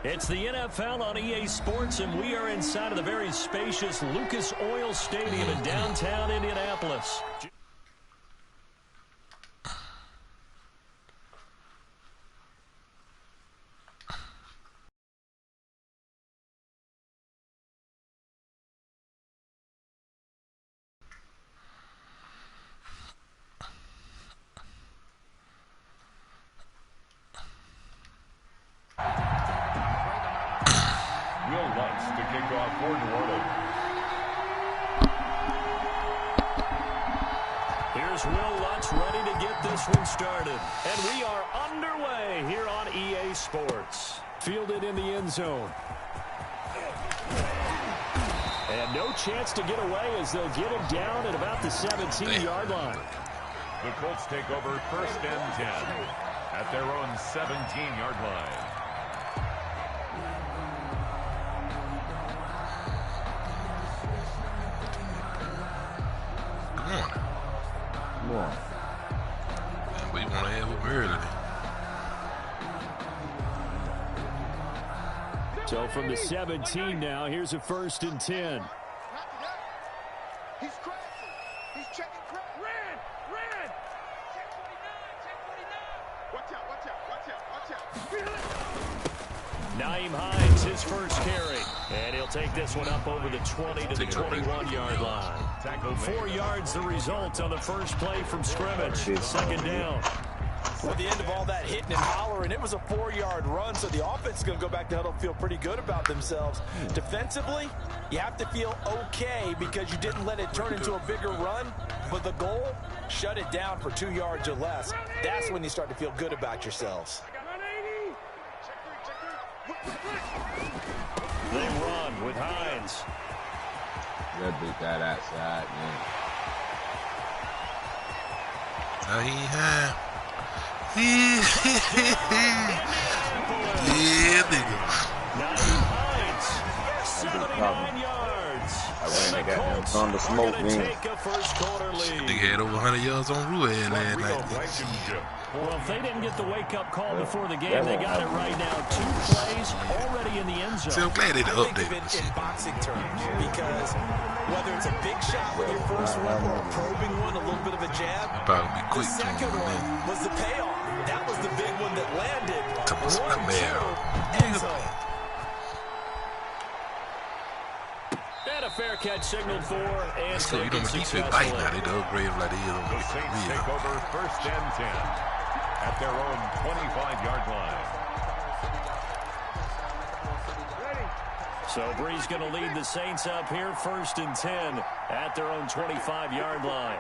It's the NFL on EA Sports, and we are inside of the very spacious Lucas Oil Stadium in downtown Indianapolis. Started, and we are underway here on EA Sports. Fielded in the end zone. And no chance to get away as they'll get him down at about the 17-yard line. The Colts take over 1st and 10 at their own 17-yard line. Come on. We want to have a early. So from the 17 now, here's a 1st and 10. He's crazy. He's checking crazy. Ran. Check 49. Watch out. Naeem Hines, his first carry. And he'll take this one up over the 20 to the 21-yard line. 4 yards the result on the first play from scrimmage. 2nd down. Well, at the end of all that hitting and hollering, it was a 4-yard run, so the offense is going to go back to huddle, feel pretty good about themselves. Defensively, you have to feel okay because you didn't let it turn into a bigger run, but the goal, shut it down for 2 yards or less. That's when you start to feel good about yourselves. They run with Hines. That big guy outside, man. Yeah, nigga. Hines, 79 yards. I got him on the smoke, man. Take a first quarter lead. Nigga had over 100 yards on Ruan last night. Well, if they didn't get the wake-up call before the game, they got it right now. 2 plays already in the end zone. See, I'm glad they updated this. In boxing terms, because whether it's a big shot with your first one or a probing one, a little bit of a jab, probably be quick. The second one was the payoff. That was the big one that landed. And a fair catch signaled for, and so you don't keep it biting now. They the upgrade like they is on the Saints take over 1st and 10 at their own 25-yard line. So Brees going to lead the Saints up here, 1st and 10 at their own 25-yard line.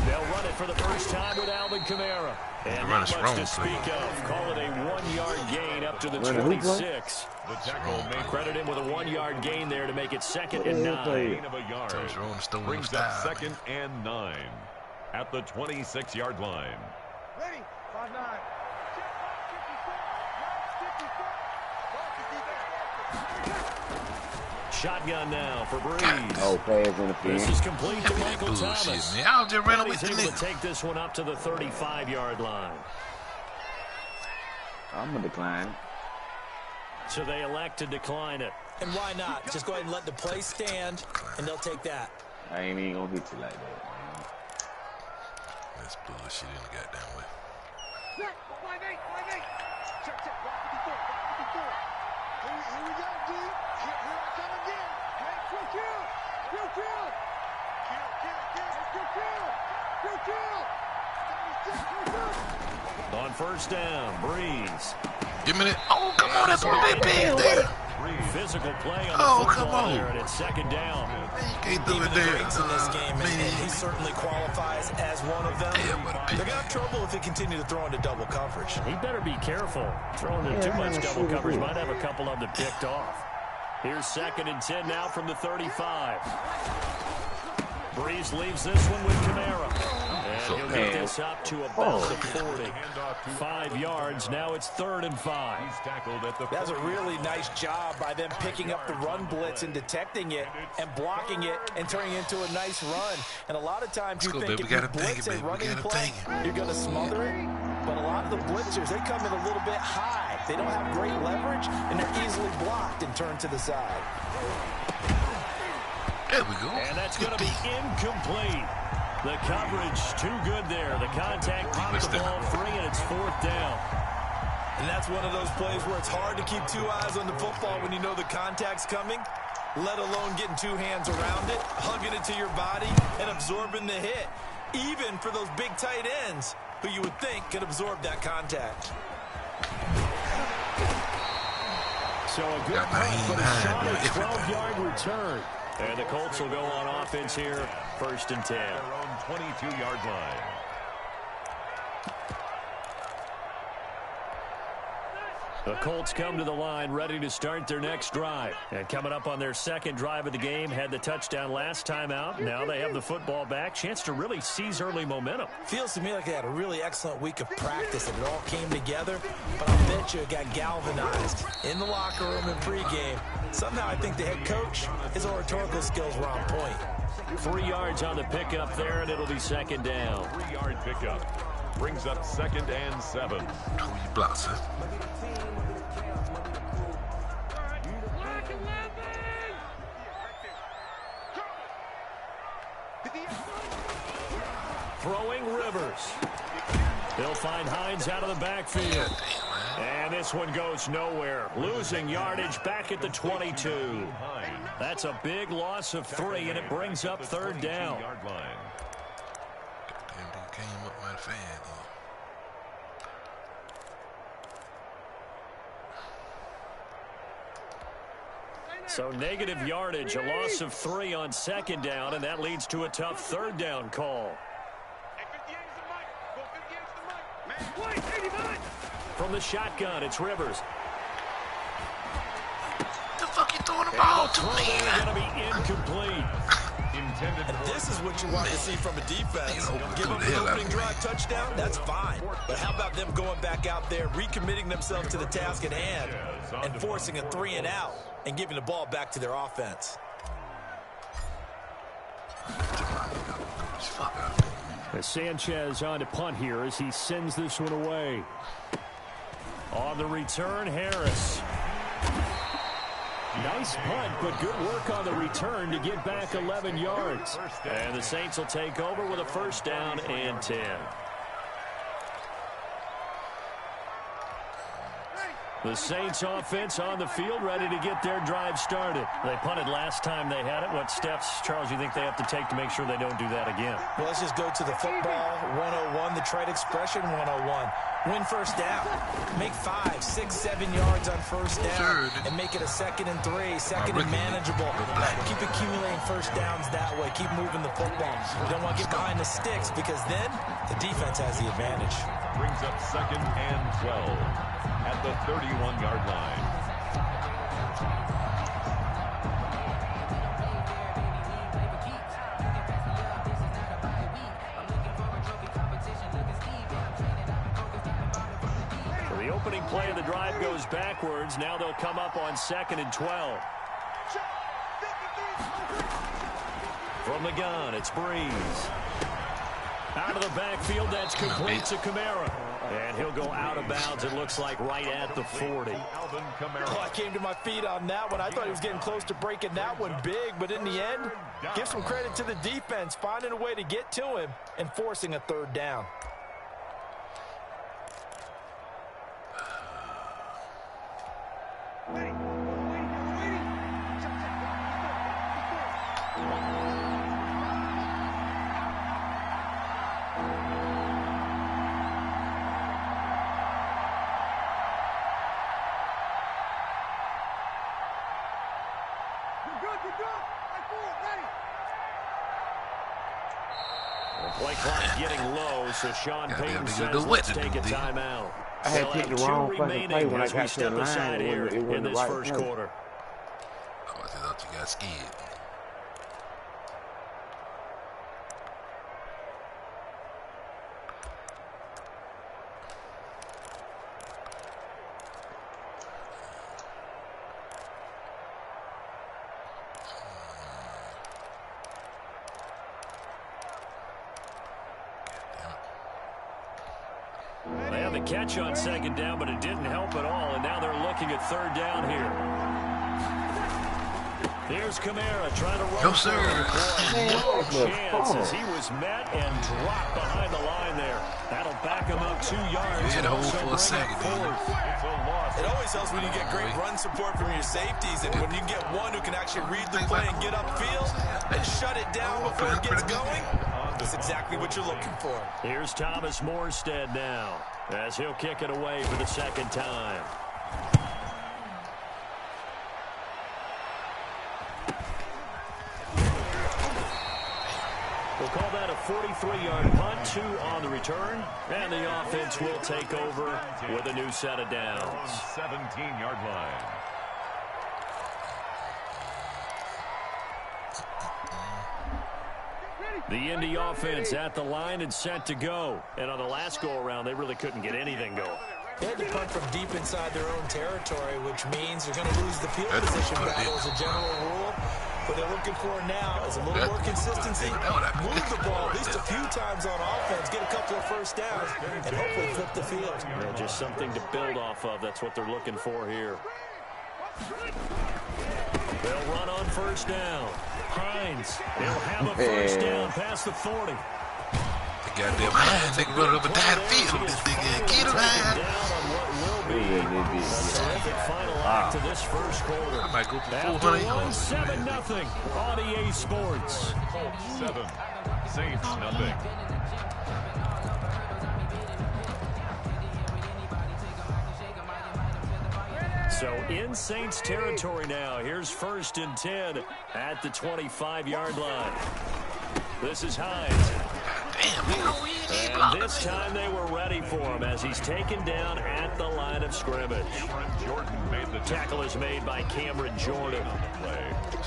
They'll run it for the first time with Alvin Kamara. And not much to speak of. Call it a 1-yard gain up to the 26. The tackle credit him with a 1-yard gain there to make it 2nd and 9. Gain of a yard. Brings up 2nd and 9 at the 26-yard line. Ready? 5-9. Shotgun now for Brees. Oh, pass interference. This is complete to Michael Thomas. Man. I just ran He's able to take this one up to the 35-yard line. I'm going to decline. So they elect to decline it. And why not? Just go ahead and let the play stand, and they'll take that. I ain't even going to hit you like that, man. That's bullshit in the goddamn way. Check. 54. Here we go, D. Here I come again. Hey, kill. On 1st down, Brees. Give me that. Oh, come on. That's what they paid there. Physical play on the football there, and it's 2nd down. You can't do it there. In this game, and he certainly qualifies as one of them. They're going to have trouble if they continue to throw into double coverage. He better be careful. Throwing into too much double coverage might have a couple of them picked off. Here's 2nd and 10 now from the 35. Brees leaves this one with Kamara. he'll get this up to about the 40. 5 yards. Now it's 3rd and 5. He's tackled at the That's a really nice job by them picking up the run blitz and detecting it and blocking it and turning it into a nice run. And a lot of times you think if you blitz a running play, you're going to smother it. But a lot of the blitzers, they come in a little bit high. They don't have great leverage, and they're easily blocked and turned to the side. There we go. And that's going to be incomplete. The coverage too good there. The contact popped the ball free, and it's 4th down. And that's one of those plays where it's hard to keep 2 eyes on the football when you know the contact's coming, let alone getting 2 hands around it, hugging it to your body, and absorbing the hit. Even for those big tight ends who you would think could absorb that contact. So a good punt, but a shot at 12-yard return. And the Colts will go on offense here, 1st and 10. Their own 22-yard line. The Colts come to the line ready to start their next drive. And coming up on their 2nd drive of the game, had the touchdown last time out. Now they have the football back. Chance to really seize early momentum. Feels to me like they had a really excellent week of practice and it all came together. But I'll bet you it got galvanized in the locker room and pregame. Somehow I think the head coach, his oratorical skills were on point. 3 yards on the pickup there, and it'll be 2nd down. 3-yard pickup. Brings up 2nd and 7. Who you block, sir? Throwing Rivers. They'll find Hines out of the backfield. And this one goes nowhere. Losing yardage back at the 22. That's a big loss of 3, and it brings up 3rd down. Damn, dude came up my fan. So negative yardage, a loss of 3 on 2nd down, and that leads to a tough 3rd down call. From the shotgun, it's Rivers. The fuck you throwing the ball to me? Going to be incomplete. And this is what you want to see from a defense. Give them the opening drive touchdown, that's fine. But how about them going back out there, recommitting themselves to the task at hand, and forcing a 3 and out, and giving the ball back to their offense. Sanchez on to punt here as he sends this one away. On the return, Harris. Nice punt, but good work on the return to get back 11 yards. And the Saints will take over with a 1st down and 10. The Saints offense on the field ready to get their drive started. They punted last time they had it. What steps, Charles, you think they have to take to make sure they don't do that again? Well, let's just go to the football 101, the trade expression 101. Win 1st down. Make 5, 6, 7 yards on 1st down and make it a 2nd and 3, 2nd and manageable. Keep accumulating 1st downs that way. Keep moving the football. You don't want to get behind the sticks because then the defense has the advantage. Brings up 2nd and 12 at the 31-yard line. The opening play of the drive goes backwards. Now they'll come up on 2nd and 12. From the gun, it's Breeze. Out of the backfield, that's complete to Kamara. And he'll go out of bounds, it looks like, right at the 40. Oh, I came to my feet on that one. I thought he was getting close to breaking that one big, but in the end, give some credit to the defense, finding a way to get to him and forcing a 3rd down. Play clock getting low, so Sean Payton says let's take a timeout. I had picked the wrong fucking play when I got to the line. It wasn't in this right first quarter. I thought you got scared. catch on second down, but it didn't help at all, and now they're looking at third down here. Here's Kamara trying to run. No, sir. What a chance as he was met and dropped behind the line there. That'll back him up 2 yards. He had a hold for a second. It always helps when you get great run support from your safeties, and when you get one who can actually read the play and get upfield and shut it down before it gets going. That's exactly what you're looking for. Here's Thomas Morstead now as he'll kick it away for the second time. We'll call that a 43-yard punt, 2 on the return, and the offense will take over with a new set of downs. 17-yard line. The Indy offense at the line and set to go. And on the last go-around, they really couldn't get anything going. They had to punt from deep inside their own territory, which means they're going to lose the field position battle as a general rule. What they're looking for now is a little more consistency, move the ball at least a few times on offense, get a couple of first downs, and hopefully flip the field. Yeah, just something to build off of. That's what they're looking for here. They'll run on first down. Hines, they'll have a first down past the 40. The goddamn Hines, they can run over down the field with this thing. Get him, Hines. Final act to this first quarter. I might go for 400 yards. 7-0 on EA Sports. Colts 7, Saints nothing. So in Saints territory now. Here's 1st and 10 at the 25-yard line. This is Hines. And this time they were ready for him as he's taken down at the line of scrimmage. Tackle is made by Cameron Jordan.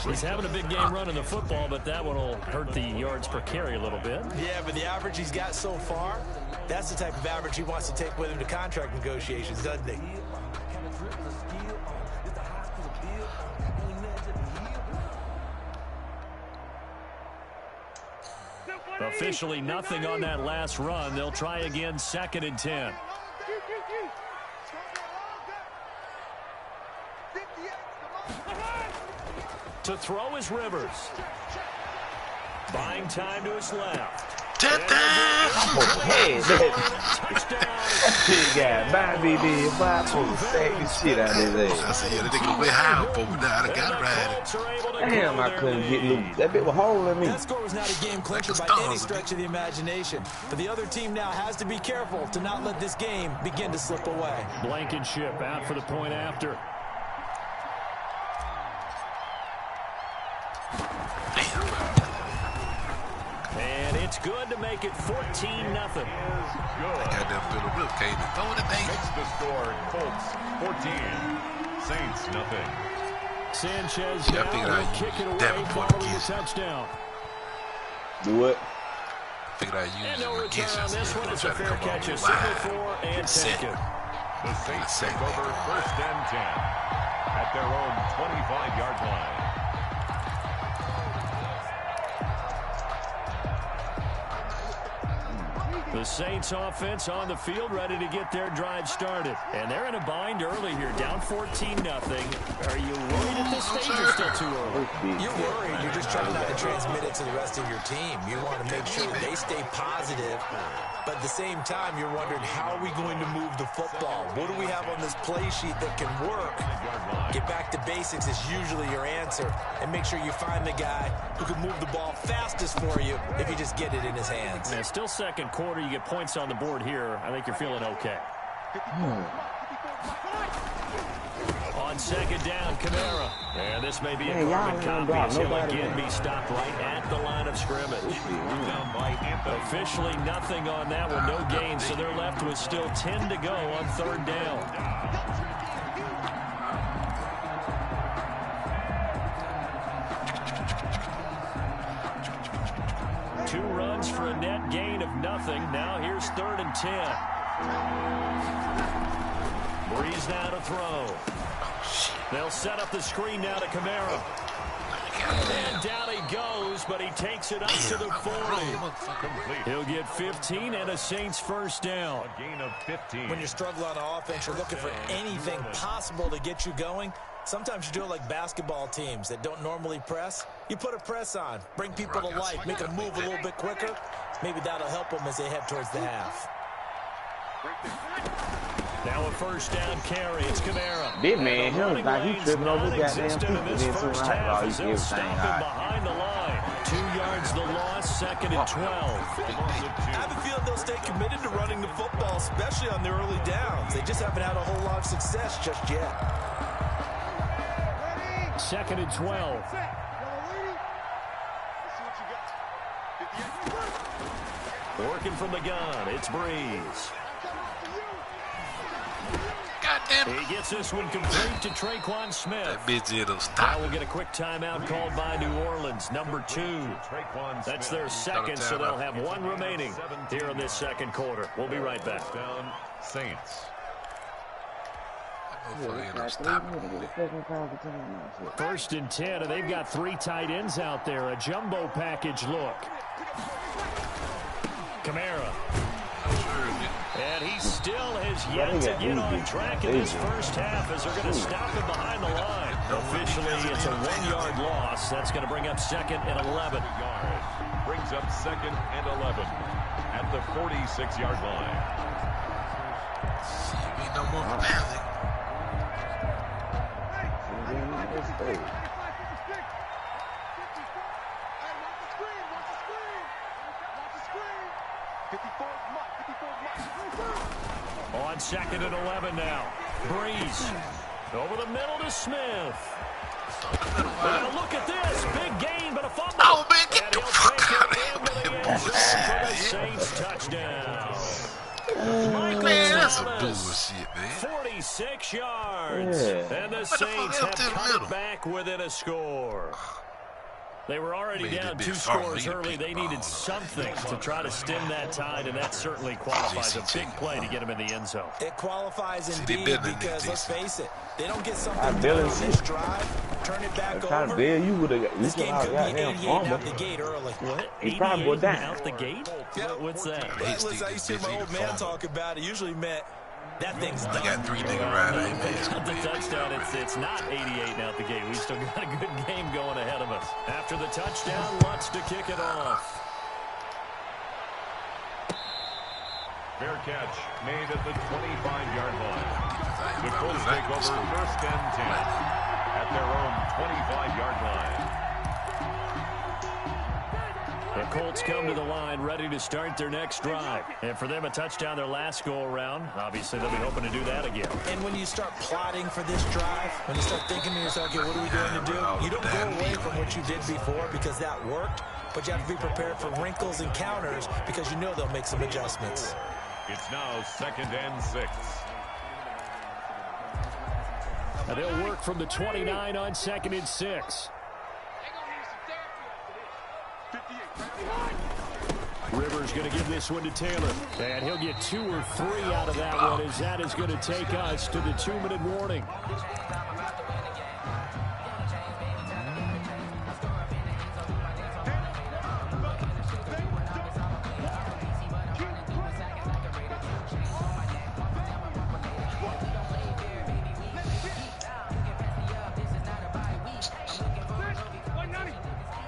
He's having a big game running the football, but that one will hurt the yards per carry a little bit. Yeah, but the average he's got so far, that's the type of average he wants to take with him to contract negotiations, doesn't he? Officially nothing on that last run. They'll try again, 2nd and 10. To throw is Rivers. Buying time to his left. Hey, got my baby, why supposed to save the shit out of his ass? I said, yeah, that nigga way high up over there. I got right. Damn, I couldn't get loose. That bit was holding me. That score was not a game clincher by any stretch of the imagination. But the other team now has to be careful to not let this game begin to slip away. Blankenship out for the point after. And it's good to make it 14-0. Goddamn Phillip Rip came and throw the thing. Makes the score Colts 14, Saints nothing. Sanchez now will kick it away following the touchdown. Do what? Figured I'd use And no it return against on us. this one. It's a Try to fair come catch. A off signal wide. for and take it. The Saints take over 1st and 10 at their own 25-yard line. The Saints offense on the field ready to get their drive started. And they're in a bind early here, down 14-0. Are you worried at this stage or still too early? You're worried. You're just trying not to transmit it to the rest of your team. You want to make sure that they stay positive. But at the same time, you're wondering, how are we going to move the football? What do we have on this play sheet that can work? Get back to basics is usually your answer. And make sure you find the guy who can move the ball fastest for you if you just get it in his hands. And still second quarter. You get points on the board here. I think you're feeling okay. On 2nd down, Kamara. And this may be a carbon copy as he'll again be stopped right at the line of scrimmage. Officially nothing on that one, no gain, so they're left with still 10 to go on 3rd down. Two runs for a net gain of nothing. Now here's 3rd and 10. Breeze now to throw. They'll set up the screen now to Kamara. And down he goes, but he takes it up to the 40. He'll get 15 and a Saints first down. A gain of 15. When you struggle on offense, you're looking for anything possible to get you going. Sometimes you do it like basketball teams that don't normally press. You put a press on, bring people to life, make them move a little bit quicker. Maybe that'll help them as they head towards the half. Now a first down carry. It's Kamara. Big man, he was like he tripping over the goddamn people. In this first half as he'll stop him behind the line. 2 yards the loss, second and 12. I have a feeling they'll stay committed to running the football, especially on the early downs. They just haven't had a whole lot of success just yet. Second and 12. Working from the gun, it's Breeze. He gets this one complete to Traquan Smith. That bitch it'll stop. Now we'll get a quick timeout called by New Orleans, number 2. That's their second, so they'll have one remaining here in this second quarter. We'll be right back. Down Saints. First and 10, and they've got 3 tight ends out there. A jumbo package look. Kamara. And he still has yet to get on track in this first half as they're going to stop him behind the line. Officially, it's a 1-yard loss. That's going to bring up second and 11. Brings up second and 11 at the 46-yard line. We no more for Valley. On second and 11 now. Breeze. Over the middle to Smith. Now look at this. Big gain, but a fumble. Oh, man, get the fuck out of here. For the Saints touchdown. Man, that's some bullshit, man. 46 yards. And the Saints have cut it back within a score. They were already down 2 scores early. They needed something to try to stem that tide, and that certainly qualifies a big play to get them in the end zone. It qualifies indeed because, let's face it, they don't get something done on this drive, turn it back over. This game could be 88 out the gate early. What? He probably go down. Out the gate? Yeah. What's that? I used to hear my old man talk about it. Usually meant that thing's done. I got 3 niggas riding. The touchdown, it's not 88 out the gate. We still got a good game going ahead of us. After the touchdown, Lutz to kick it off. Fair catch made at the 25-yard line. The Colts take over first and 10 at their own 25-yard line. The Colts come to the line ready to start their next drive. And for them, a touchdown their last go-around. Obviously, they'll be hoping to do that again. And when you start plotting for this drive, when you start thinking to yourself, okay, what are we going to do? You don't go away from what you did before because that worked, but you have to be prepared for wrinkles and counters because you know they'll make some adjustments. It's now second and 6. And they'll work from the 29 on second and 6. Rivers going to give this one to Taylor. And he'll get 2 or 3 out of that one as that is going to take us to the 2-minute warning.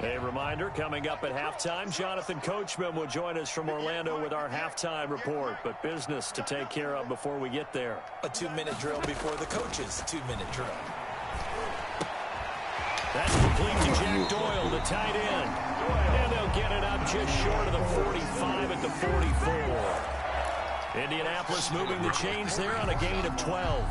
A reminder, coming up at halftime, Jonathan Coachman will join us from Orlando with our halftime report, but business to take care of before we get there. A 2-minute drill before the coach's 2-minute drill. That's complete to Jack Doyle, the tight end. And they'll get it up just short of the 45 at the 44. Indianapolis moving the chains there on a gain of 12.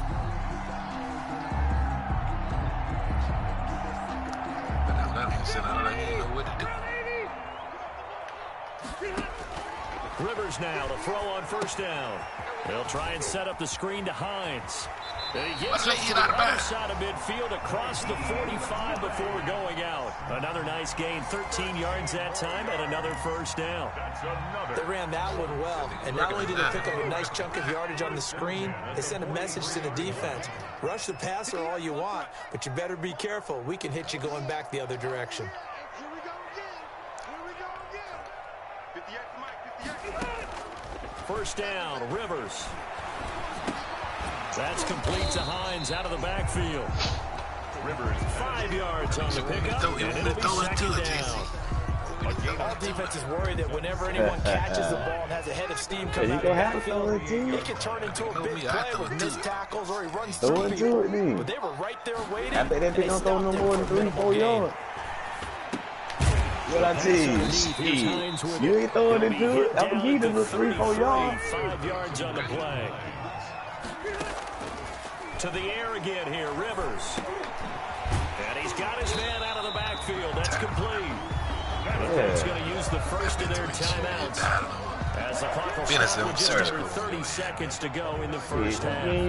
Rivers now to throw on first down. They'll try and set up the screen to Hines. And he gets it to the other side of midfield across the 45 before going out. Another nice gain, 13 yards that time, and another first down. They ran that one well, and not only did they pick up a nice chunk of yardage on the screen, they sent a message to the defense. Rush the passer all you want, but you better be careful. We can hit you going back the other direction. Here we go again. First down, Rivers. That's complete to Hines out of the backfield. Rivers 5 yards on the pickup, and it'll be second down. All defense is worried that whenever anyone catches the ball and has a head of steam coming out of the backfield, it can turn into a big play with missed tackles or he runs through people. But they were right there waiting. I bet that thing don't throw no more than 3-4 yards. What I tell you, you ain't throwing it to it. I'm gonna give it 3-4 yards. 5 yards on the play. To the air again here, Rivers. And he's got his man out of the backfield. That's complete. He's going to use the first of their timeouts. As the clock will stop with just under 30 seconds to go in the first half. I'm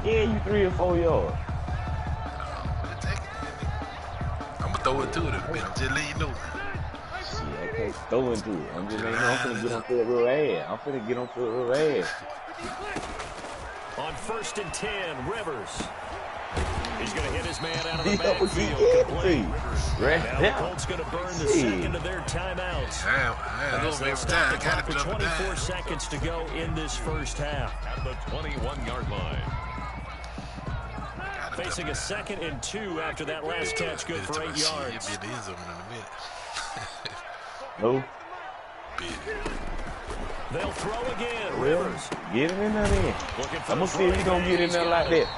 you 3 or 4 yards. I'm gonna throw it to it. I'm just letting you know. Shit, I can't throw into it. I'm just letting you know I'm finna get on foot real ass. I'm finna get on foot real ass. On 1st and 10, Rivers. He's going to hit his man out of the backfield. Now the Colts going to burn the second of their timeouts. As they stop the clock with 24 seconds to go in this first half. At the 21-yard line. Facing a 2nd and 2 after that last catch, good for 8 yards. No. They'll throw again. Rivers. Get him in there then. I'm going to see if he's going to get in there like that.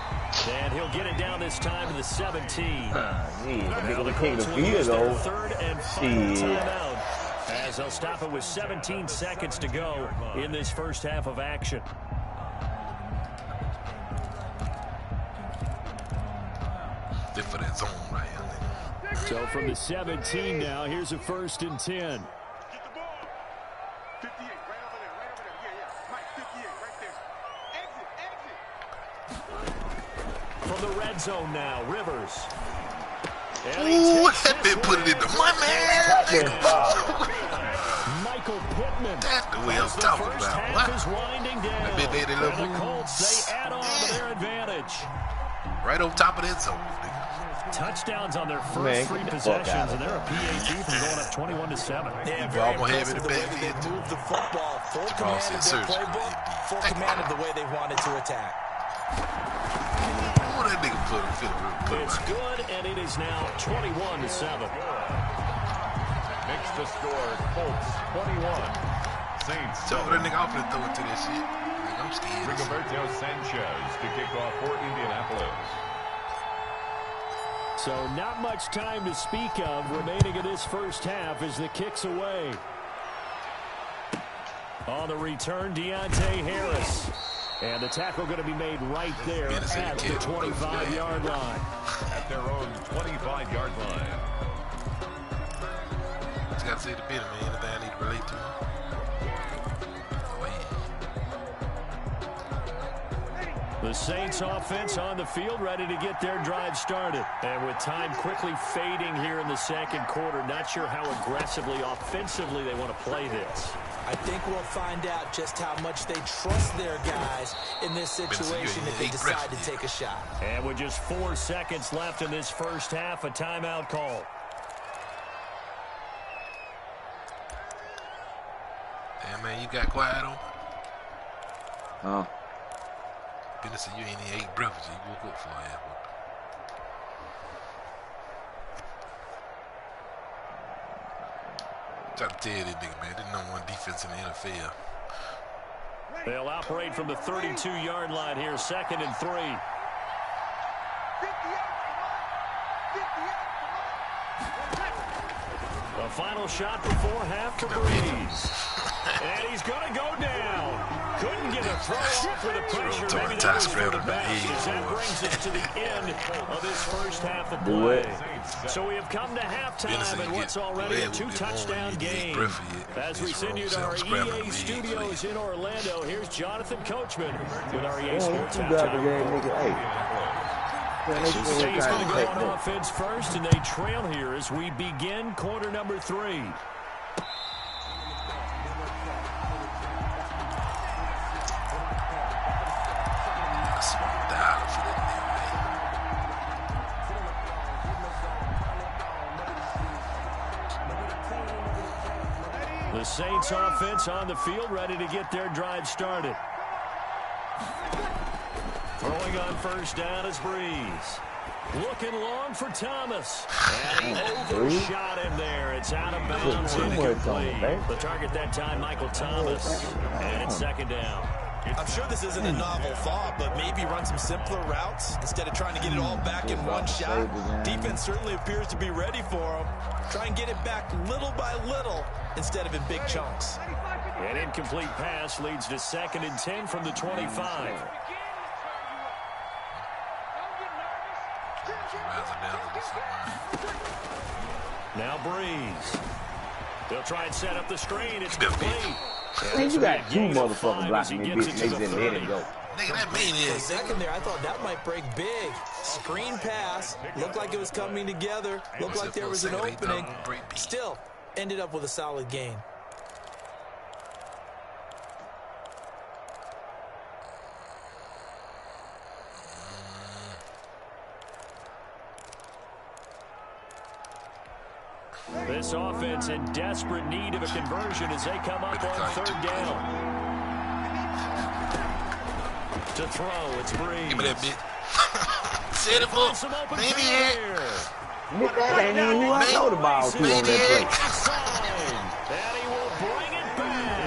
And he'll get it down this time to the 17. Yeah, the Colts will use their 3rd and final Shit. timeout. As they'll stop it with 17 seconds to go in this first half of action. For that zone right here. So from the 17 now, here's a 1st and 10. Get the ball. 58, right over there. Yeah. Mike, 58, right there. Exit. From the red zone now, Rivers. Ooh, that been put it in the money. Michael Pittman. That's the way I'm talking First about. half What? is winding down. That been there, And the Colts, they add on to their advantage. Right on top of that zone, nigga. Touchdowns on their first 3 possessions, and they're a PAT from going up 21-7. Yeah, Ball very more heavy impressive than the way back they end, too. moved the football. Full command of their playbook, full command of the way they wanted to attack. Oh, that nigga put him It's right. good, and it is now 21-7. Makes the score Colts 21. Saints. So that nigga off and throw it to that shit. Like, I'm scared. Rigoberto Sanchez to kick off for Indianapolis. So not much time to speak of remaining in this first half as the kick's away. On the return, Deontay Harris. And the tackle going to be made right there at the 25-yard line. At their own 25-yard line. Just got to say the bit, man. Anything I need to relate to. The Saints offense on the field, ready to get their drive started. And with time quickly fading here in the second quarter, not sure how aggressively, offensively they want to play this. I think we'll find out just how much they trust their guys in this situation if they decide to take a shot. And with just 4 seconds left in this first half, a timeout call. Damn, man, you got quiet on? Huh? Business, you ain't even ate breakfast. You woke up for it. Try to tell you this nigga, man. This number 1 defense in the NFL. They'll operate from the 32-yard line here, 2nd and 3. 58. A final shot before half for Breeze. And he's going to go down. Couldn't get a throw off for the pressure. Throw Maybe the that tie was for spread the on the best, head. as that brings us to the end of this first half of play. So we have come to halftime in what's already a two-touchdown game. As we send you to our EA studios in Orlando, here's Jonathan Coachman with our EA Sports halftime. The Saints going to go on offense first, and they trail here as we begin quarter number 3. The Saints offense on the field, ready to get their drive started. Throwing on first down is Breeze. Looking long for Thomas. And he overshot him there. It's out of bounds. The target that time, Michael Thomas. And it's second down. I'm sure this isn't a novel thought, but maybe run some simpler routes instead of trying to get it all back in one shot. Defense certainly appears to be ready for him. Try and get it back little by little instead of in big chunks. An incomplete pass leads to 2nd and 10 from the 25. Now Breeze. They'll try and set up the screen. It's complete. Man, you got 2 motherfuckers blocking me, bitch. They just let it go. Nigga, that mean For a second there, I thought that might break big. Screen pass. Looked like it was coming together. Looked like there was an opening. Still, ended up with a solid gain. This offense in desperate need of a conversion as they come up on 3rd down. To throw, it's Breeze. Give me that bit. Set it up. Maybe here. Nigga, that ain't even who I throw the ball to on that play. And he will bring it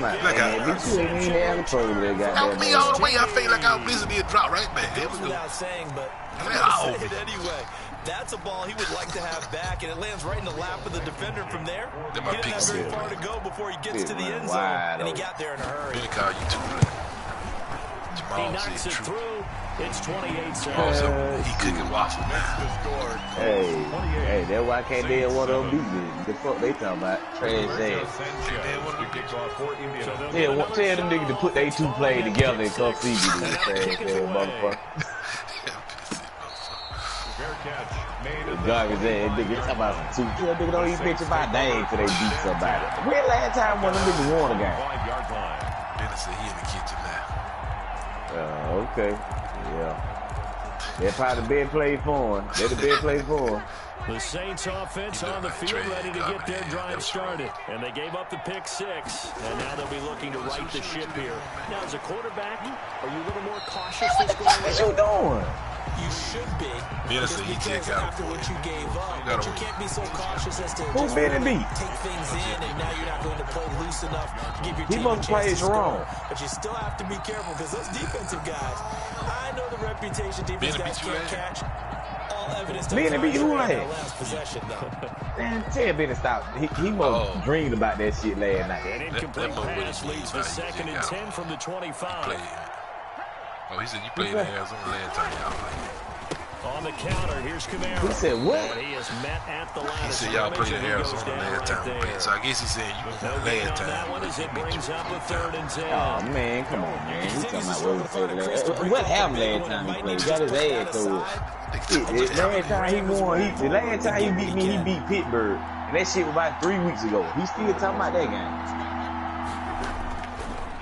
back. Look Man, bitch, you ain't even have control of that goddamn Help me all the way. I feel like I was listening to it drop right back. Here we go. Without saying, but I'm going to say it anyway. That's a ball he would like to have back, and it lands right in the lap of the defender from there. He didn't have very far to go before he gets to the end zone, and he got there in a hurry. Really call you too. He knocks it through. It's 28-7. He cooking waffle, man. Hey, that's why I can't deal with one of them beats. The fuck they talking about? Trash ass. Yeah, tell them niggas to put they 2 plays together and come see you, this trash ass motherfucker. Garbage ass nigga talking about some 2. That nigga don't even mention my name till they beat somebody. When last time one of them niggas won a game? Dennis said he in the kitchen now. Okay. Yeah. They're probably the best play for him. They're the best play for him. The Saints offense on the field ready to get their drive started. And they gave up the pick 6. And now they'll be looking to right the ship here. Now, as a quarterback, are you a little more cautious this going on? What you doing? You should be. Because after what you gave up, but you can't be so cautious as to Who been it beat? take things in, and now you're not going to play loose enough to give your team must a chance play to score. wrong. But you still have to be careful because those defensive guys, I know the reputation defense guys can't catch. All evidence to Benny beat who like? last possession, though. Man, tell Benny stop. He must dreamed about that shit last night. An incomplete pass leads to 2nd and 10 from the 25. Oh, he said you played in Arizona last time y'all played. On the counter, here's Kamara. He said what? And he is met at the line. He said y'all played in Arizona last time we played. So I guess he said you last time. That one as it brings up a 3rd and 10. Oh man, come on, man. He talking about what we played last. What happened last time he played? He got his ass cold. Last time he won, the last time he beat me, he beat Pittsburgh. And that shit was about 3 weeks ago. He still talking about that game.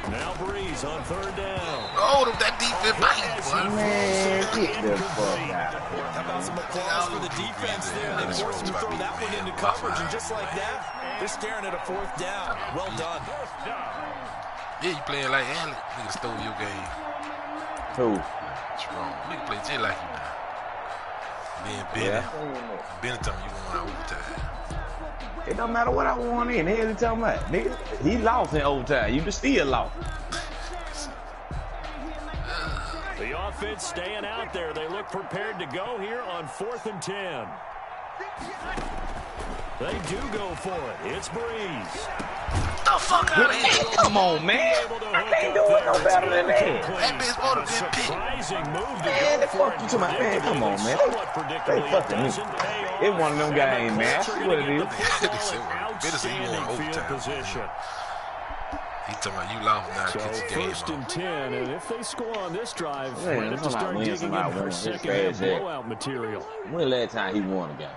Now Breeze on 3rd down. Oh, that defense biting, boy. Man, get the fuck out. How about some applause for the defense there? They forced him to throw that one into coverage, and just like that, they're staring at a 4th down. Well done. Yeah, you playing like Allen. Nigga stole your game. Who? What's wrong? Nigga play just like you now. Then Benny. Benny told me you won overtime. It don't matter what I want in. Hell, he talking about. Nigga, he lost in overtime. You just still lost. The offense staying out there. They look prepared to go here on 4th and 10. They do go for it. It's Breeze. the fuck out of here. Come on, man. I can't do it no better than that. That bitch supposed to be picked. Man, the fuck you to my man. Come on, man. They fucking me. It's one of them games, man. I see what it is. Better say you want overtime. He talking about you lost now. So first and 10, and if they score on this drive, we're going to start digging in for second blowout material. When the last time he won a game?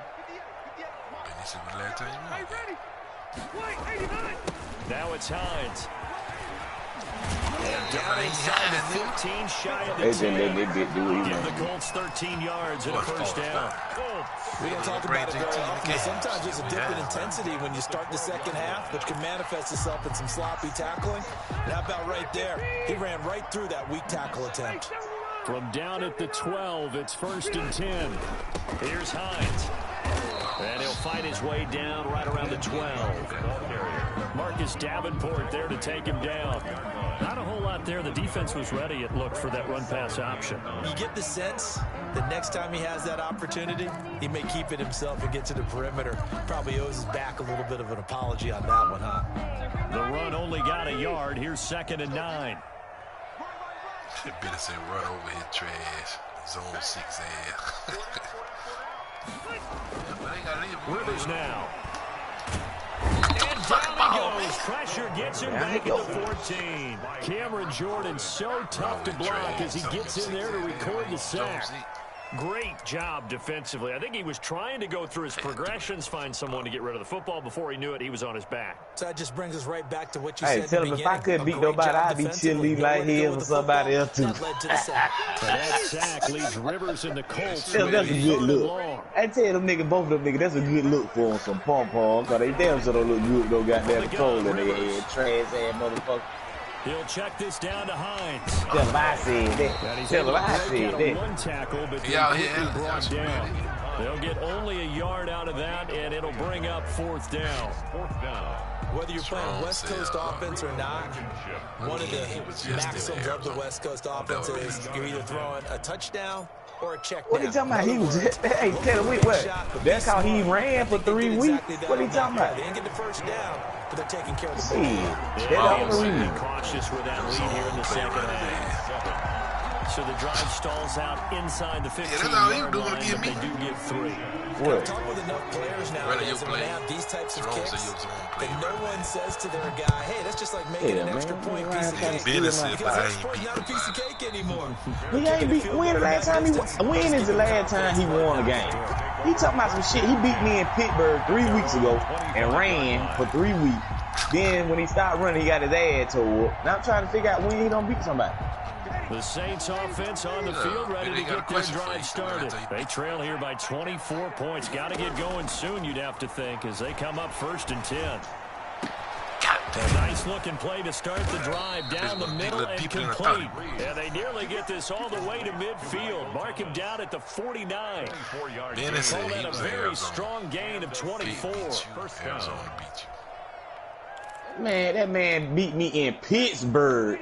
Now it's Hines. And down inside the 15, shy of the 10. Give the Colts 13 yards and a first down. We don't talk about it very often. Sometimes there's a dip in intensity when you start the second half, which can manifest itself in some sloppy tackling. And how about right there? He ran right through that weak tackle attempt. From down at the 12, it's first and 10. Here's Hines. And he'll fight his way down right around the 12. Marcus Davenport there to take him down. Not a whole lot there. The defense was ready, it looked, for that run-pass option. You get the sense that next time he has that opportunity, he may keep it himself and get to the perimeter. Probably owes his back a little bit of an apology on that one, huh? The run only got a yard. Here's second and 9. Better say run over his trash. Zone 6 ass. Rivers now. And down he goes. Pressure gets him back at the 14. Cameron Jordan so tough to block as he gets in there to record the sack. Great job defensively. I think he was trying to go through his progressions, find someone to get rid of the football. Before he knew it, he was on his back. So that just brings us right back to what you said. Hey, tell him if I couldn't beat nobody, I'd be cheerleading like him for somebody else too. That sack leaves Rivers and the Colts. That's a good look. I tell them niggas, both of them niggas, that's a good look for them, some pom-pom, because they damn sure don't look good, no goddamn control in their head. Trash-ass motherfucker. He'll check this down to Hines. Tell him I said that. Tell him I said that. One tackle, but brought down. They'll get only a yard out of that, and it'll bring up fourth down. Whether you're playing West Coast offense or not, one of the maxims of the West Coast offense is you're either throwing a touchdown or a check down. What are you talking about? He was, hey, tell him what? That's how he ran for 3 weeks. What are you talking about? They didn't get the first down, but they're taking care of the ball. Cautious with that lead here in the second half. So the drive stalls out inside the 15-yard line, but they do get 3. What? Talk with enough players now when they have these types of kicks that no one says to their guy, hey, that's just like making an extra point piece of cake. Because that's not a piece of cake anymore. He ain't beat. When is the last time he won a game? He talking about some shit. He beat me in Pittsburgh 3 weeks ago and ran for 3 weeks. Then when he stopped running, he got his ass tore up. Now I'm trying to figure out when he don't beat somebody. The Saints offense on the field, ready to get their drive started. They trail here by 24 points. Got to get going soon, you'd have to think, as they come up first and 10. A nice-looking play to start the drive down the middle and complete. Yeah, they nearly get this all the way to midfield. Mark him down at the 49. They call that a very strong gain of 24. Man, that man beat me in Pittsburgh.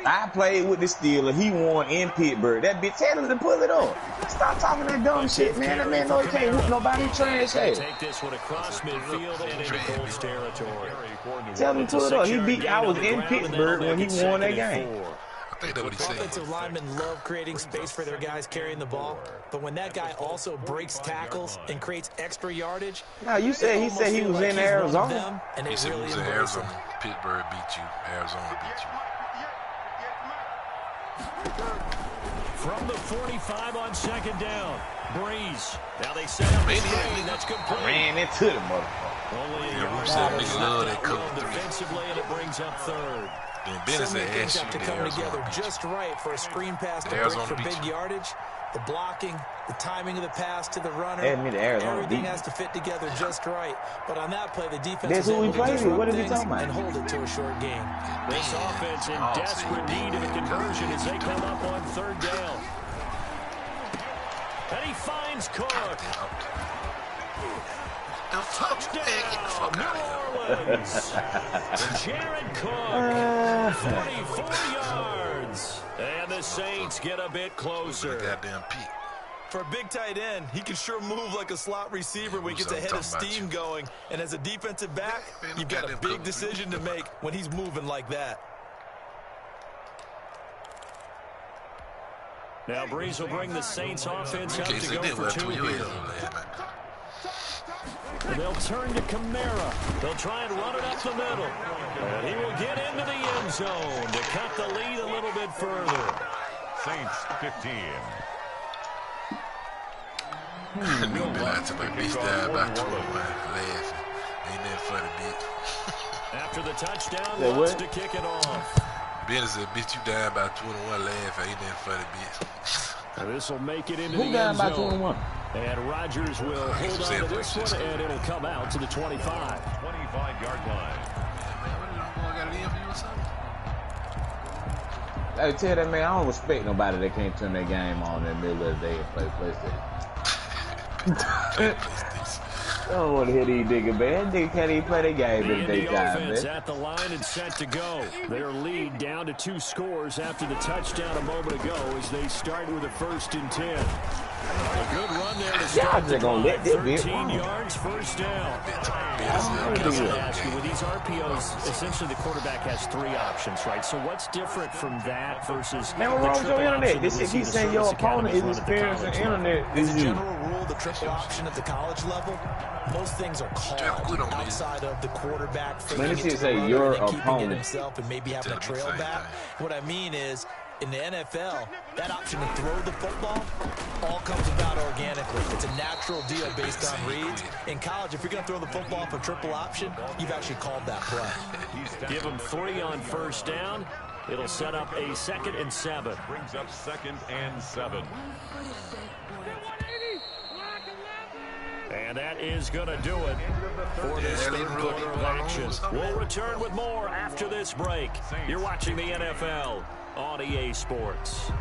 I played with the Steelers. He won in Pittsburgh. That bitch, tell him to pull it up. Stop talking that dumb shit, man. That man know he can't whoop nobody trash ass. Take this one across midfield and into Colts territory. Tell him to pull it up. I was in Pittsburgh when he won that game. Offensive linemen love creating space for their guys carrying the ball, but when that guy also breaks tackles and creates extra yardage. No, you said he said he was in Arizona. And he said he was in Arizona. Pittsburgh beat you. Arizona beat you. From the 45 on second down, Breeze. Now they set up the screen. That's complete. Ran into the motherfucker. Only a yard defensively, and it brings up third. So many things have to come together just right for a screen pass to break for big yardage. The blocking, the timing of the pass to the runner, everything has to fit together just right. But on that play, the defense is able to disrupt things and hold it to a short game. This offense in desperate need of a conversion as they come up on third down. And he finds Cook. Touchdown, New Orleans. Jared Cook, 44 yards. And the Saints get a bit closer. Goddamn peak. For a big tight end, he can sure move like a slot receiver when he gets a head of steam going. And as a defensive back, you've got a big decision to make when he's moving like that. Now Breeze will bring the Saints offense up to go for 2 here. And they'll turn to Kamara. They'll try and run it up the middle. And he will get into the end zone to cut the lead a little bit further. Saints 15. Nigga been out to my bitch down by 21, laughing. Ain't that funny, bitch? After the touchdown, wants to kick it off. Ben said, bitch, you down by 21, laughing. Ain't that funny, bitch? This will make it into the end zone. 21? And Rodgers will hold on to this one, and it'll come out to the 25. 25-yard line. Hey, tell that man, I don't respect nobody that can't turn their game on in the middle of the day and play PlayStation. I don't want to hear these niggas, man. Niggas can't even play their game in the daytime, man. At the line and set to go. Their lead down to 2 scores after the touchdown a moment ago as they start with a 1st and 10. A good run there to start the drive. 13 yards, first down. With these RPOs, essentially the quarterback has 3 options, right? So what's different from that versus man, what's wrong with your internet? This shit keeps saying your opponent is experiencing internet. As a general rule, the triple option at the college level, most things are called outside of the quarterback faking it to the run and keeping it himself and maybe having a trail back. What I mean is, in the NFL, that option to throw the football all comes about organically. It's a natural deal based on reads. In college, if you're going to throw the football for triple option, you've actually called that play. Give them 3 on first down. It'll set up a 2nd and 7. Brings up 2nd and 7. And that is going to do it for this third quarter of action. We'll return with more after this break. You're watching the NFL on EA Sports.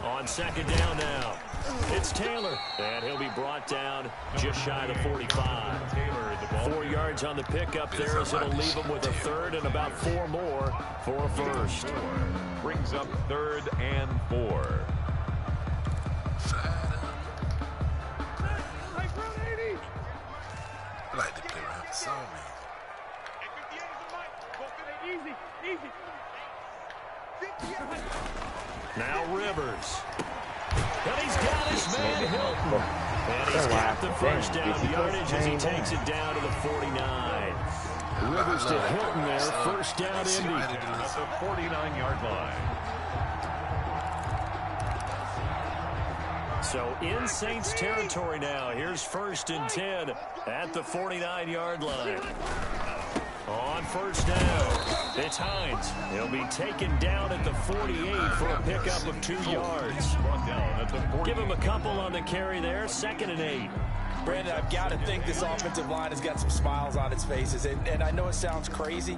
On 2nd down now, it's Taylor, and he'll be brought down just shy of the 45. 4 yards on the pickup there as it'll leave him with a 3rd and about 4 more for a 1st. Brings up 3rd and 4. I like to play around with some. Now Rivers. And he's got his man Hilton. And he's got the first down yardage as he takes it down to the 49. Rivers to Hilton there, first down Indy. At the 49-yard line. So in Saints territory now. Here's 1st and 10 at the 49-yard line. On first down, it's Hines. He'll be taken down at the 48 for a pickup of 2 yards. Give him a couple on the carry there, 2nd and 8. Brandon, I've got to think this offensive line has got some smiles on its faces. And I know it sounds crazy,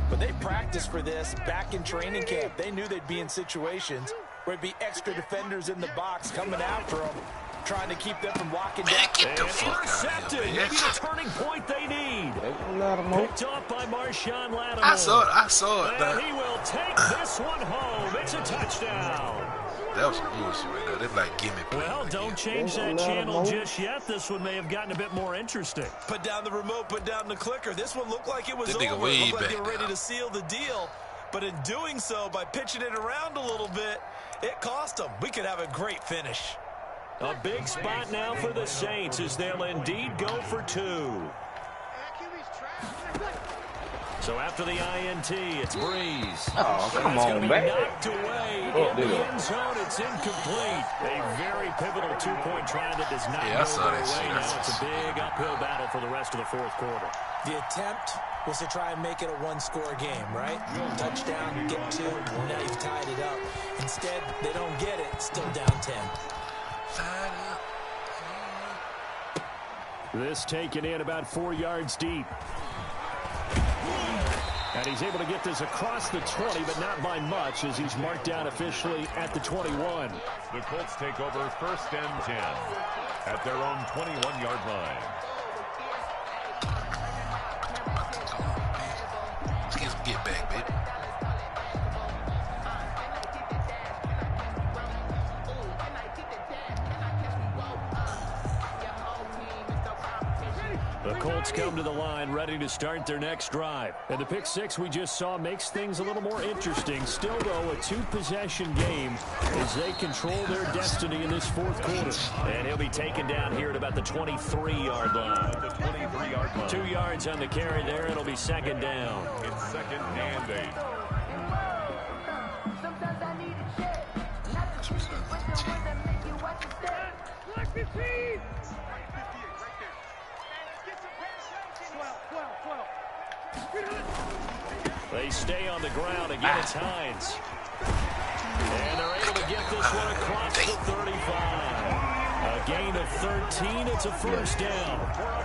but they practiced for this back in training camp. They knew they'd be in situations where it'd be extra defenders in the box coming after them, trying to keep them from walking down. Get the fuck intercepted. out of here, Maybe the turning point they need. Picked off by Marshawn Lattimore. I saw it. And he will take this one home. It's a touchdown. That was some bullshit right there. They're like, give me play. Well, don't change that channel just yet. This one may have gotten a bit more interesting. Put down the remote, put down the clicker. This one looked like it was over. It looked like they were ready to seal the deal. But in doing so, by pitching it around a little bit, it cost them. We could have a great finish. A big spot now for the Saints as they'll indeed go for 2. So after the INT, it's Breeze. Oh, come on, man. Knocked away in the end zone. It's incomplete. A very pivotal 2-point try that does not go their way now. It's a big uphill battle for the rest of the 4th quarter. The attempt was to try and make it a 1-score game, right? Touchdown, get 2, now you've tied it up. Instead, they don't get it, still down 10. This taken in about 4 yards deep. And he's able to get this across the 20, but not by much, as he's marked down officially at the 21. The Colts take over 1st and 10 at their own 21-yard line. Let's get some get back, baby. The Colts come to the line ready to start their next drive. And the pick six we just saw makes things a little more interesting. Still, though, a two-possession game as they control their destiny in this fourth quarter. And he'll be taken down here at about the 23-yard line. The 23-yard line. 2 yards on the carry there. It'll be second down. It's 2nd and 8. They stay on the ground. Again, it's Hines. And they're able to get this one across the 35. A gain of 13. It's a first down.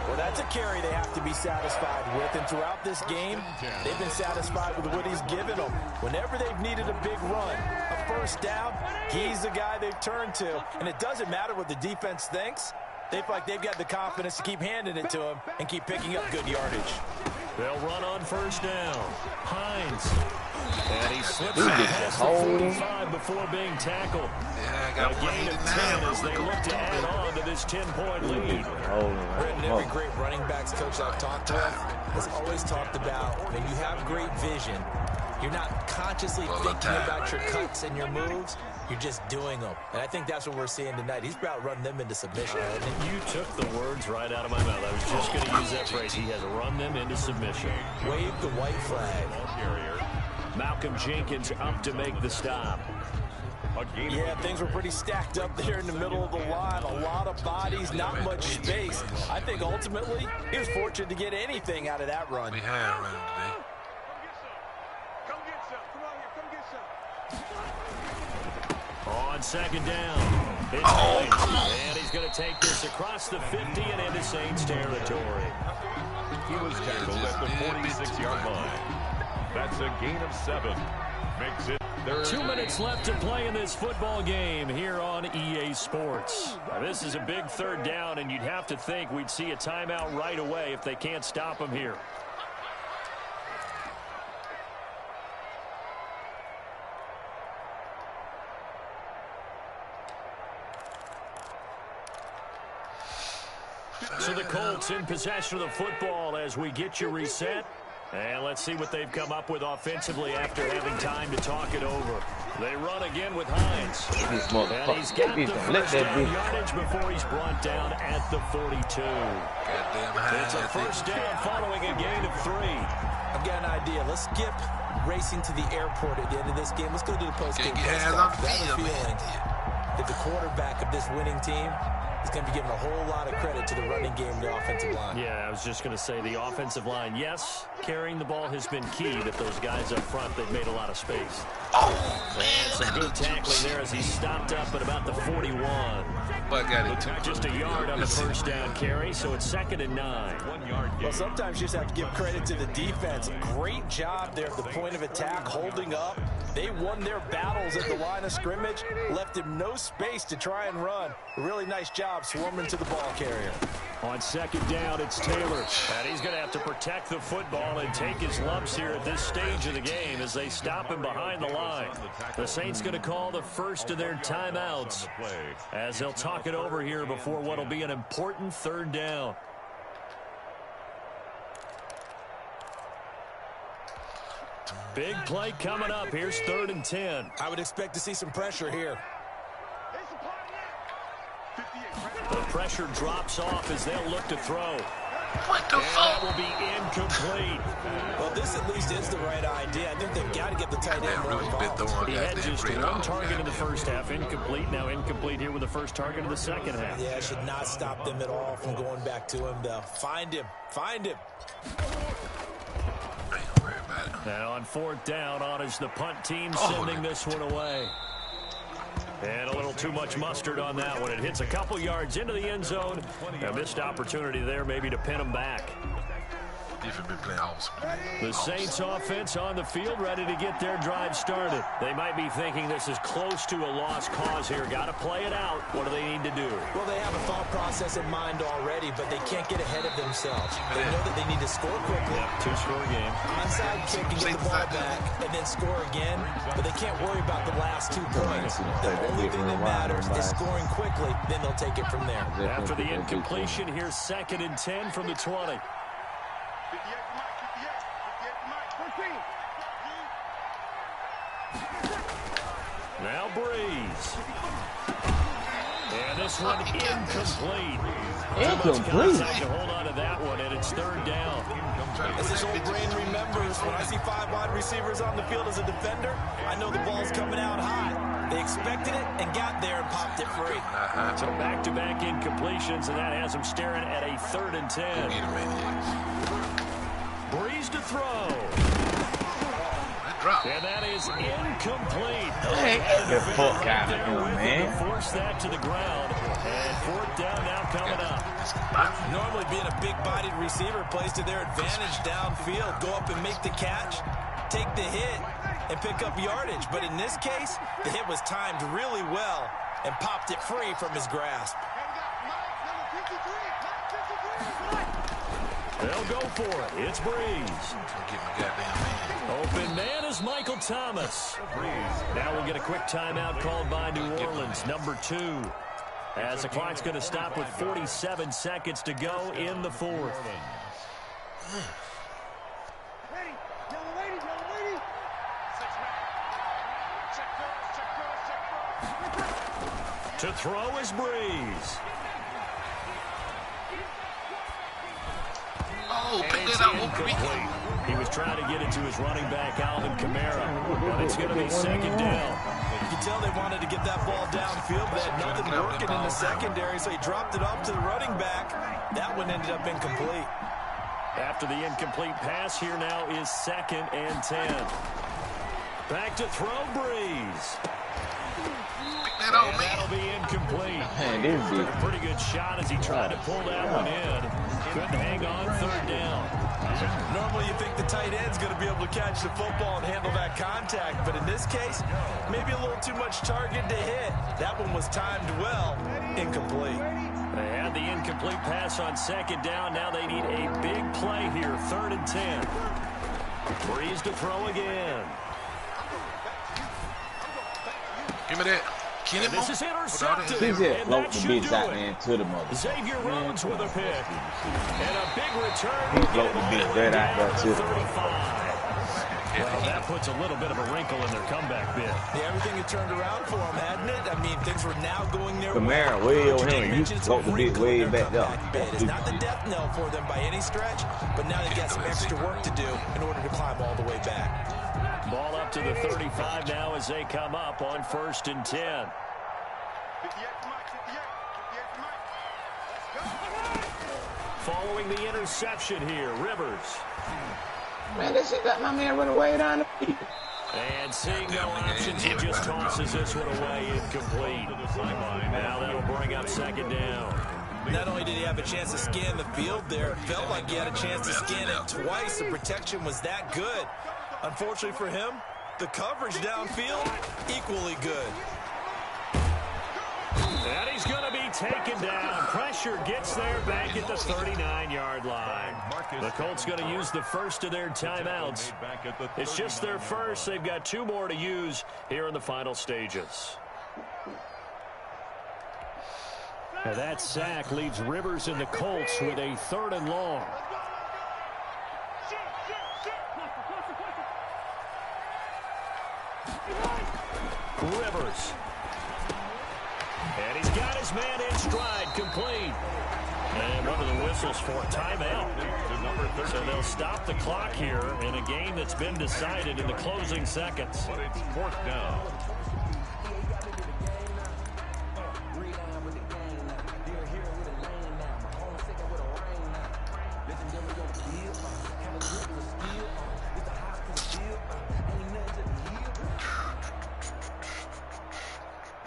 Well, that's a carry they have to be satisfied with. And throughout this game, they've been satisfied with what he's given them. Whenever they've needed a big run, a first down, he's the guy they've turned to. And it doesn't matter what the defense thinks. They feel like they've got the confidence to keep handing it to him and keep picking up good yardage. They'll run on first down. Hines. And he slips past the 45 before being tackled. Yeah, I got a gain of 10 as they look to add on to this 10-point lead. Brendan, every great running backs coach I've talked with has always talked about when you have great vision, you're not consciously thinking about your cuts and your moves. You're just doing them. And I think that's what we're seeing tonight. He's about running them into submission. You took the words right out of my mouth. I was just going to use that phrase. He has run them into submission. Wave the white flag. Malcolm Jenkins up to make the stop. Yeah, things were pretty stacked up there in the middle of the line. A lot of bodies, not much space. I think ultimately he was fortunate to get anything out of that run. We have run today. On second down, it's Hines, and he's going to take this across the 50 and into Saints territory. He was tackled at the 46-yard line. That's a gain of 7. Makes it 2 minutes left to play in this football game here on EA Sports. Now, this is a big third down, and you'd have to think we'd see a timeout right away if they can't stop him here. So the Colts in possession of the football as we get you reset. And let's see what they've come up with offensively after having time to talk it over. They run again with Hines. And he's got the first down yardage before he's brought down at the 42. It's a first down following a gain of 3. I've got an idea. Let's skip racing to the airport at the end of this game. Let's go to the post-game press conference. I have a feeling that the quarterback of this winning team is going to be giving a whole lot of credit to the running game and the offensive line. Yeah, I was just going to say the offensive line, yes, carrying the ball has been key, but those guys up front, they've made a lot of space. And some good tackling there as he stopped up at about the 41. Just a yard on the first down carry, so it's 2nd and 9. 1 yard gain. Well, sometimes you just have to give credit to the defense. Great job there at the point of attack, holding up. They won their battles at the line of scrimmage, left him no space to try and run. A really nice job swarming to the ball carrier. On second down, it's Taylor. And he's going to have to protect the football and take his lumps here at this stage of the game as they stop him behind the line. The Saints going to call the first of their timeouts as they'll talk it over here before what will be an important third down. Big play coming up. Here's 3rd and 10. I would expect to see some pressure here. The pressure drops off as they'll look to throw. What the fuck? That will be incomplete. Well, this at least is the right idea. I think they've got to get the tight end more involved. He had just one target in the first half, incomplete. Now incomplete here with the first target of the second half. Yeah, it should not stop them at all from going back to him, though. Find him. Find him. Now on 4th down, on is the punt team sending this one away. And a little too much mustard on that one. It hits a couple yards into the end zone. A missed opportunity there maybe to pin them back. Defense been playing awesome. The Saints offense on the field, ready to get their drive started. They might be thinking this is close to a lost cause here. Got to play it out. What do they need to do? Well, they have a thought process in mind already, but they can't get ahead of themselves. They know that they need to score quickly. Yep, two-score game. Onside kick and get the ball back, and then score again. But they can't worry about the last 2 points. The only thing that matters is scoring quickly. Then they'll take it from there. After the incompletion, here's 2nd and 10 from the 20. Now Breeze. And this one incomplete. Incomplete. To hold on to that one, and it's 3rd down. As this old brain remembers, when I see 5 wide receivers on the field as a defender, I know the ball's coming out high. They expected it and got there and popped it free. So back-to-back incompletions, and that has them staring at a 3rd and 10. Breeze to throw. And that is incomplete. Hey, get the fuck out of here, man. Force that to the ground. And 4th down now coming up. Normally being a big-bodied receiver plays to their advantage downfield. Go up and make the catch, take the hit, and pick up yardage. But in this case, the hit was timed really well and popped it free from his grasp. They'll go for it. It's Breeze. Open man is Michael Thomas. Now we'll get a quick timeout called by New Orleans, number 2. As the clock's going to stop with 47 seconds to go in the 4th. To throw is Breeze. Oh, pick that out. Incomplete. He was trying to get it to his running back, Alvin Kamara. But it's going to be 2nd down. You can tell they wanted to get that ball downfield. They had nothing working in the secondary, so he dropped it off to the running back. That one ended up incomplete. After the incomplete pass, here now is 2nd and 10. Back to throw, Breeze. And that'll be incomplete. Man, this is a pretty good shot as he tried to pull that one in. Couldn't hang on, 3rd down. Normally you think the tight end's going to be able to catch the football and handle that contact, but in this case, maybe a little too much target to hit. That one was timed well, incomplete. They had the incomplete pass on 2nd down. Now they need a big play here, 3rd and 10. Breeze to throw again. Give me that. And this is intercepted. He said, and that the should bitch do out it. there to the mother. Xavier Rhodes with a pick. And a big return. He floated the bitch right out there to the 35. Well, that puts a little bit of a wrinkle in their comeback bid. Yeah, everything had turned around for them, hadn't it? I mean, things were now going their way. Kamara way over here. You float the bitch way back there. It's not the death knell for them by any stretch, but now they got some extra work to do in order to climb all the way back. Ball up to the 35 now as they come up on 1st and 10. Following the interception here, Rivers. Man, that shit got my man running way down the field. And seeing no options, he just tosses this one away incomplete. Now that'll bring up 2nd down. Not only did he have a chance to scan the field there, it felt like he had a chance to scan it twice. The protection was that good. Unfortunately for him, the coverage downfield, equally good. And he's going to be taken down. Pressure gets there back at the 39-yard line. The Colts going to use the first of their timeouts. It's just their first. They've got 2 more to use here in the final stages. Now that sack leaves Rivers and the Colts with a 3rd and long. Rivers. And he's got his man in stride, complete. And one of the whistles for a timeout. So they'll stop the clock here in a game that's been decided in the closing seconds. But it's 4th down.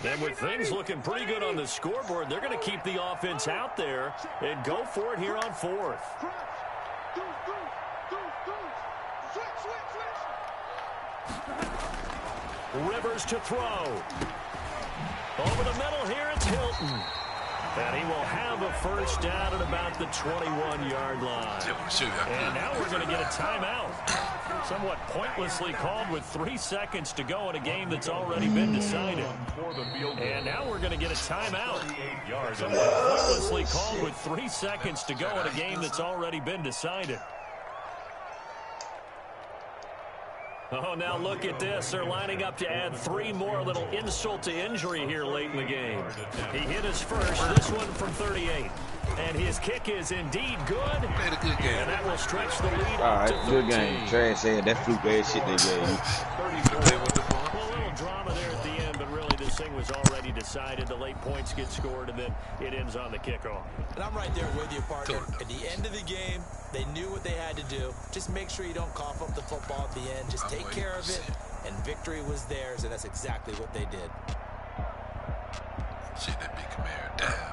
And with things looking pretty good on the scoreboard, they're going to keep the offense out there and go for it here on 4th. Rivers to throw. Over the middle here, it's Hilton. And he will have a first down at about the 21-yard line. And now we're going to get a timeout. Somewhat pointlessly called with 3 seconds to go in a game that's already been decided. And now we're going to get a timeout. Somewhat pointlessly called with 3 seconds to go in a game that's already been decided. Oh, now look at this. They're lining up to add 3 more, a little insult to injury here late in the game. He hit his first, this one from 38. And his kick is indeed good. Played a good game. And that will stretch the lead All up to right, 13. good game. Trash said that fluke ass shit they gave you. Well, a little drama there at the end, but really this thing was already decided. The late points get scored, and then it ends on the kickoff. And I'm right there with you, partner. At the end of the game, they knew what they had to do. Just make sure you don't cough up the football at the end. Just take care of it, and victory was theirs, and that's exactly what they did. Shit, that big Camaro down.